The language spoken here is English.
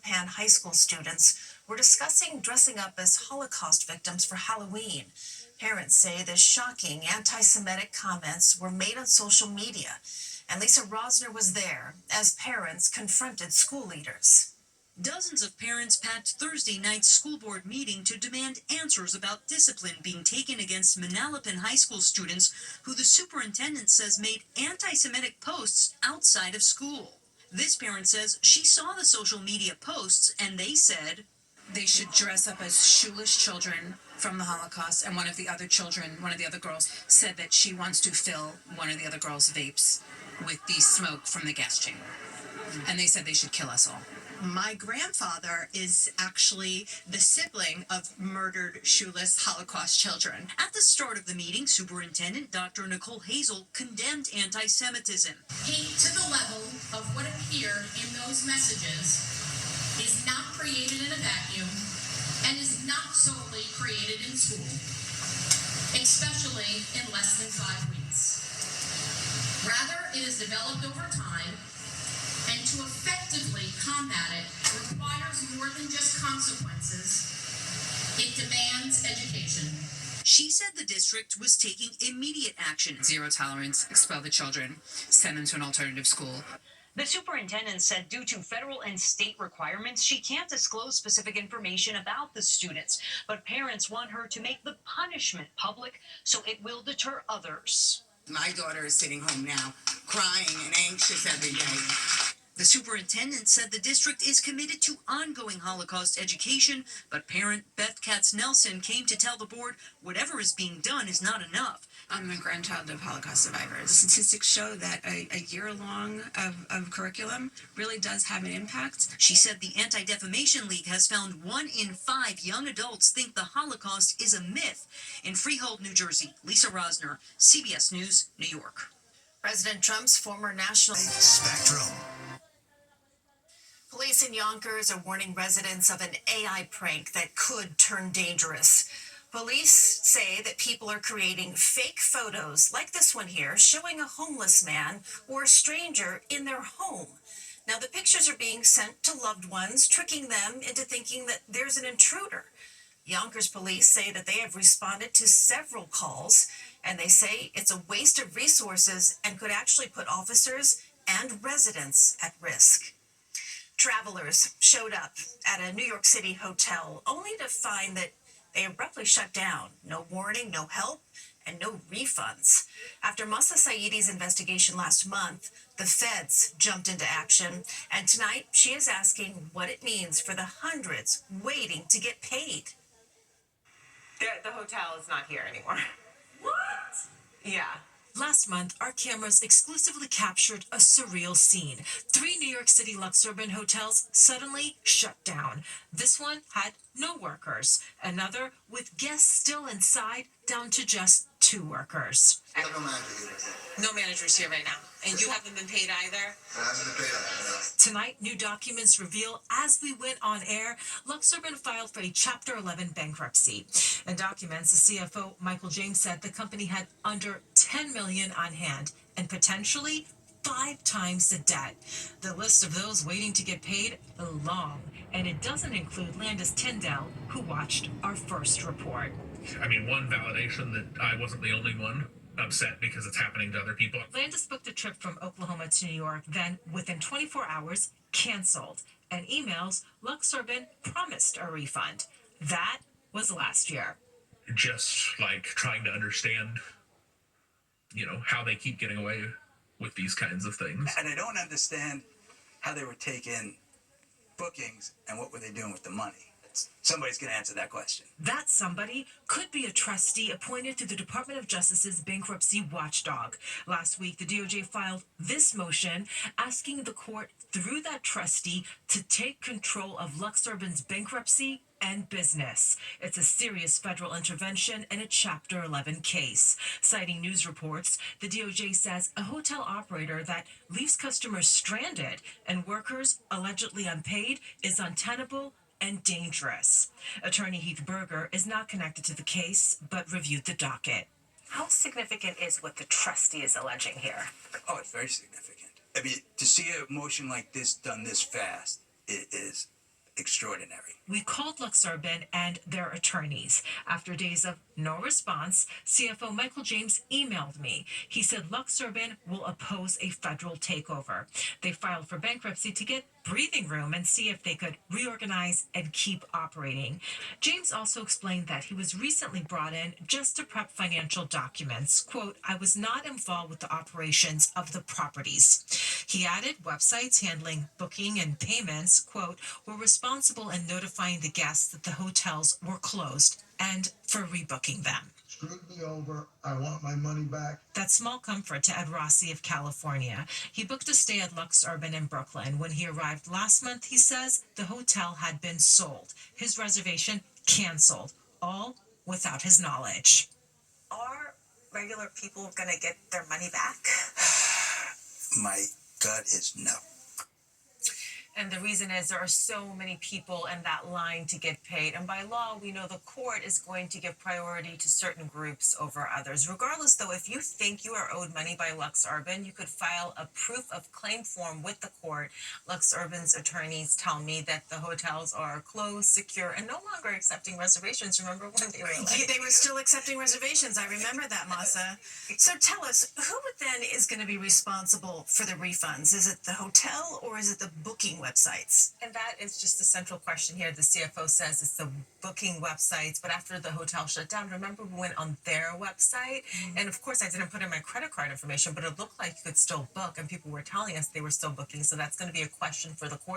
Manalapan High School students were discussing dressing up as Holocaust victims for Halloween. Parents say the shocking anti-Semitic comments were made on social media, and Lisa Rosner was there as parents confronted school leaders. Dozens of parents packed Thursday night's school board meeting to demand answers about discipline being taken against Manalapan High School students who the superintendent says made anti-Semitic posts outside of school. This parent says she saw the social media posts and they said they should dress up as shoeless children from the Holocaust, and one of the other girls said that she wants to fill one of the other girls' vapes with the smoke from the gas chamber. And they said they should kill us all. My grandfather is actually the sibling of murdered shoeless Holocaust children. At the start of the meeting, Superintendent Dr. Nicole Hazel condemned anti-Semitism. Hate to the level of what appeared in those messages is not created in a vacuum and is not solely created in school, especially in less than 5 weeks. Rather, it is developed over time, and to effectively combat it requires more than just consequences. It demands education. She said the district was taking immediate action. Zero tolerance, expel the children, send them to an alternative school. The superintendent said due to federal and state requirements, she can't disclose specific information about the students, but parents want her to make the punishment public so it will deter others. My daughter is sitting home now, crying and anxious every day. The superintendent said the district is committed to ongoing Holocaust education, but parent Beth Katz-Nelson came to tell the board whatever is being done is not enough. I'm a grandchild of Holocaust survivors. Statistics show that a year long of curriculum really does have an impact. She said the Anti-Defamation League has found 1 in 5 young adults think the Holocaust is a myth. In Freehold, New Jersey, Lisa Rosner, CBS News, New York. President Trump's former national Spectrum. Police in Yonkers are warning residents of an AI prank that could turn dangerous. Police say that people are creating fake photos like this one here, showing a homeless man or a stranger in their home. Now, the pictures are being sent to loved ones, tricking them into thinking that there's an intruder. Yonkers police say that they have responded to several calls, and they say it's a waste of resources and could actually put officers and residents at risk. Travelers showed up at a New York City hotel only to find that they abruptly shut down. No warning, no help, and no refunds. After Masa Saidi's investigation last month, the feds jumped into action, and tonight she is asking what it means for the hundreds waiting to get paid. The hotel is not here anymore. What? Yeah. Last month, our cameras exclusively captured a surreal scene. 3 New York City Luxurban hotels suddenly shut down. This one had no workers. Another with guests still inside, down to just 2 workers. No managers here right now. And you haven't been paid either? Tonight, new documents reveal as we went on air, Luxurban filed for a Chapter 11 bankruptcy. In documents, the CFO, Michael James, said the company had under $10 million on hand and potentially 5 times the debt. The list of those waiting to get paid is long, and it doesn't include Landis Tyndall, who watched our first report. I mean, one validation that I wasn't the only one upset because it's happening to other people. Landis booked a trip from Oklahoma to New York, then within 24 hours, canceled. And emails, Luxurban promised a refund. That was last year. Just like trying to understand, how they keep getting away with these kinds of things. And I don't understand how they were taking bookings and what were they doing with the money. Somebody's going to answer that question. That somebody could be a trustee appointed through the Department of Justice's bankruptcy watchdog. Last week, the DOJ filed this motion asking the court through that trustee to take control of Luxurban's bankruptcy and business. It's a serious federal intervention in a Chapter 11 case. Citing news reports, the DOJ says a hotel operator that leaves customers stranded and workers allegedly unpaid is untenable and dangerous. Attorney Heath Berger is not connected to the case, but reviewed the docket. How significant is what the trustee is alleging here? Oh, it's very significant. I mean, to see a motion like this done this fast, it is extraordinary. We called LuxUrban and their attorneys. After days of no response, CFO Michael James emailed me. He said LuxUrban will oppose a federal takeover. They filed for bankruptcy to get breathing room and see if they could reorganize and keep operating. James also explained that he was recently brought in just to prep financial documents. Quote, I was not involved with the operations of the properties. He added websites handling booking and payments, quote, were responsible in notifying the guests that the hotels were closed and for rebooking them. Screwed me over. I want my money back. That's small comfort to Ed Rossi of California. He booked a stay at LuxUrban in Brooklyn. When he arrived last month, he says the hotel had been sold. His reservation canceled, all without his knowledge. Are regular people gonna get their money back? My gut is no. And the reason is there are so many people in that line to get paid. And by law, we know the court is going to give priority to certain groups over others. Regardless, though, if you think you are owed money by LuxUrban, you could file a proof of claim form with the court. LuxUrban's attorneys tell me that the hotels are closed, secure, and no longer accepting reservations. Remember when they were like... They were still accepting reservations. I remember that, Masa. So tell us, who then is going to be responsible for the refunds? Is it the hotel or is it the booking websites? And that is just the central question here. The CFO says it's the booking websites, but after the hotel shut down, remember we went on their website? And of course I didn't put in my credit card information, but it looked like you could still book, and people were telling us they were still booking, so that's going to be a question for the court.